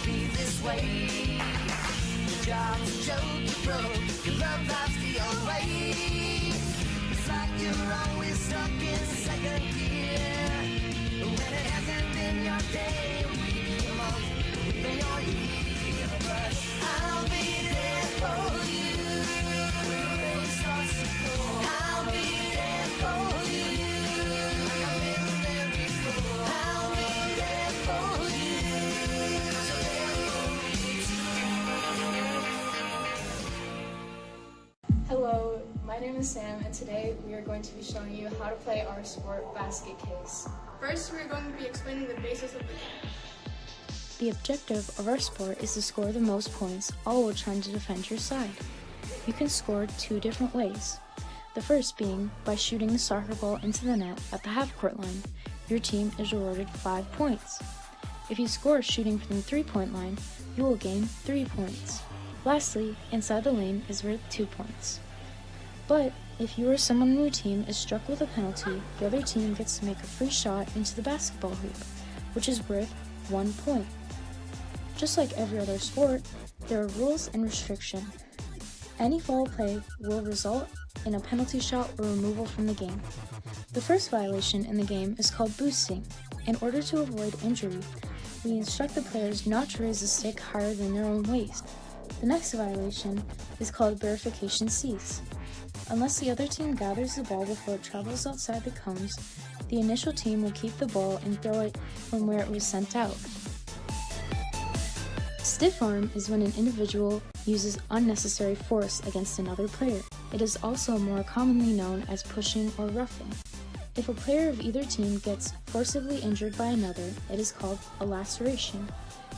must be this way. Your job's a joke, you broke, your love life's the old way. It's like you're always stuck in second gear. When it hasn't been your day, week, your month, even your year. But I'll be there for you. When the rain starts to pour, I'll be there for you. Like I've been there before. I'll be there for you. So there for me too. Hello, my name is Sam, and today we are going to be showing you how to play our sport Basketcase. First, we're going to be explaining the basis of the game. The objective of our sport is to score the most points, all while trying to defend your side. You can score two different ways. The first being by shooting the soccer ball into the net at the half-court line. Your team is awarded 5 points. If you score shooting from the 3-point line, you will gain 3 points. Lastly, inside the lane is worth 2 points. But if you or someone on your team is struck with a penalty, the other team gets to make a free shot into the basketball hoop, which is worth 1 point. Just like every other sport, there are rules and restrictions. Any foul play will result in a penalty shot or removal from the game. The first violation in the game is called boosting. In order to avoid injury, we instruct the players not to raise the stick higher than their own waist. The next violation is called verification cease. Unless the other team gathers the ball before it travels outside the cones, the initial team will keep the ball and throw it from where it was sent out. Stiff arm is when an individual uses unnecessary force against another player. It is also more commonly known as pushing or roughing. If a player of either team gets forcibly injured by another, it is called a laceration.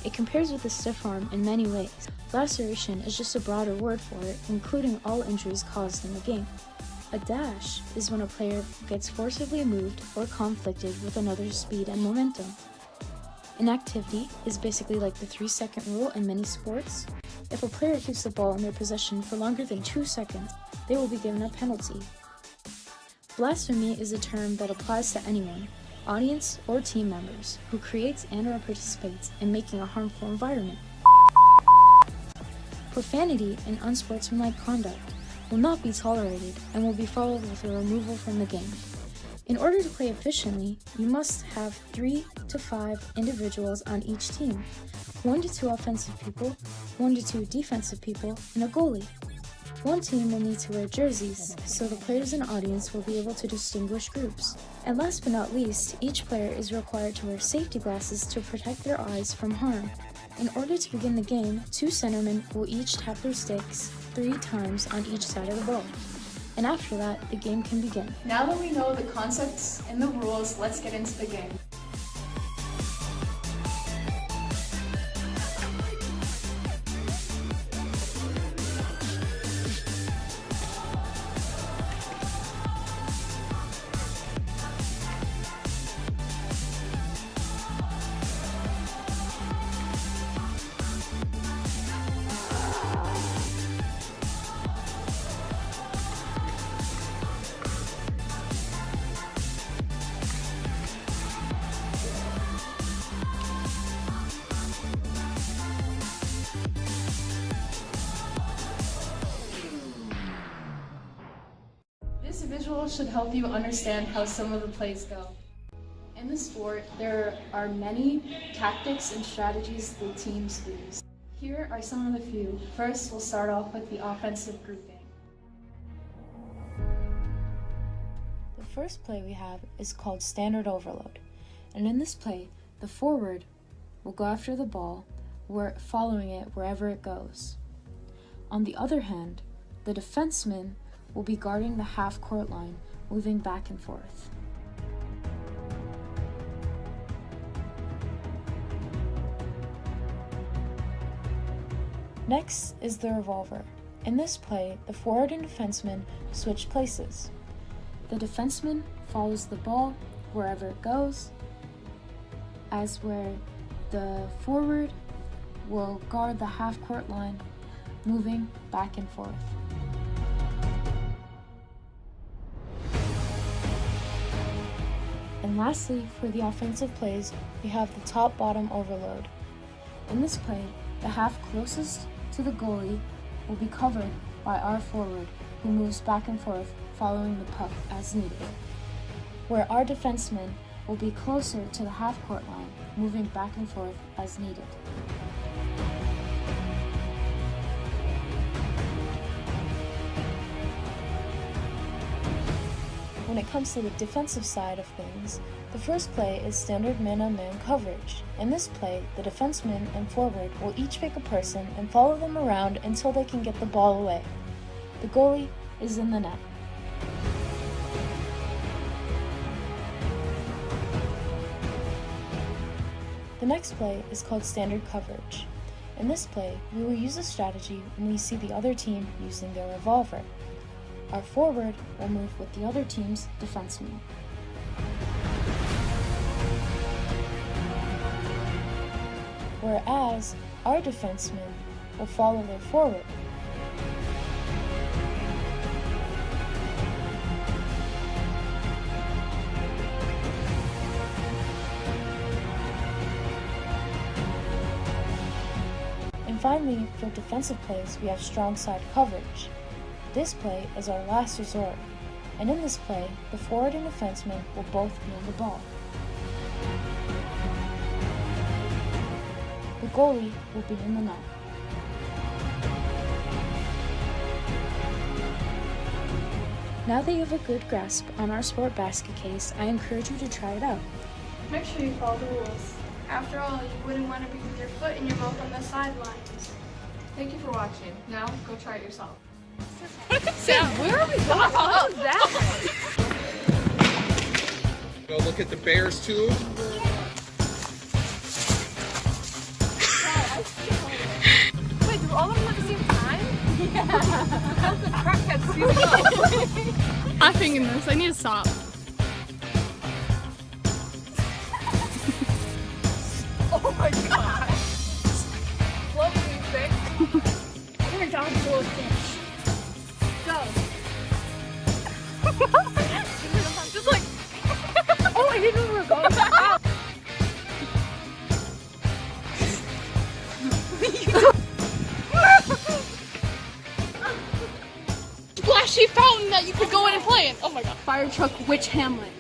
It compares with a stiff arm in many ways. Laceration is just a broader word for it, including all injuries caused in the game. A dash is when a player gets forcibly moved or conflicted with another's speed and momentum. Inactivity is basically like the 3-second rule in many sports. If a player keeps the ball in their possession for longer than 2 seconds, they will be given a penalty. Blasphemy is a term that applies to anyone, audience or team members, who creates and/or participates in making a harmful environment. Profanity and unsportsmanlike conduct will not be tolerated and will be followed with a removal from the game. In order to play efficiently, you must have 3 to 5 individuals on each team, 1 to 2 offensive people, 1 to 2 defensive people, and a goalie. One team will need to wear jerseys, so the players and audience will be able to distinguish groups. And last but not least, each player is required to wear safety glasses to protect their eyes from harm. In order to begin the game, 2 centermen will each tap their sticks 3 times on each side of the ball. And after that, the game can begin. Now that we know the concepts and the rules, let's get into the game. This visual should help you understand how some of the plays go. In the sport, there are many tactics and strategies the teams use. Here are some of the few. First, we'll start off with the offensive grouping. The first play we have is called standard overload, and in this play, the forward will go after the ball, following it wherever it goes. On the other hand, the defenseman will be guarding the half-court line, moving back and forth. Next is the revolver. In this play, the forward and defenseman switch places. The defenseman follows the ball wherever it goes, as where the forward will guard the half-court line, moving back and forth. And lastly, for the offensive plays, we have the top-bottom overload. In this play, the half closest to the goalie will be covered by our forward, who moves back and forth following the puck as needed, where our defenseman will be closer to the half-court line, moving back and forth as needed. When it comes to the defensive side of things, the first play is standard man-on-man coverage. In this play, the defenseman and forward will each pick a person and follow them around until they can get the ball away. The goalie is in the net. The next play is called standard coverage. In this play, we will use a strategy when we see the other team using their revolver. Our forward will move with the other team's defenseman. Whereas our defenseman will follow their forward. And finally, for defensive plays, we have strong side coverage. This play is our last resort, and in this play, the forward and defenseman will both be on the ball. The goalie will be in the net. Now that you have a good grasp on our sport Basketcase, I encourage you to try it out. Make sure you follow the rules. After all, you wouldn't want to be with your foot in your mouth on the sidelines. Thank you for watching. Now, go try it yourself. Sam, where are we going? What was that? Go look at the bears too. Wait, do all of them at the same time? Yeah. How's the truck head speeding up? I'm thinking this. I need to stop. Oh my god. Love music. Oh my god, it's a fish. Go. Just like. Oh, I didn't know we were going back. Splashy fountain that you could go in and play in. Oh my god. Fire truck witch Hamlet.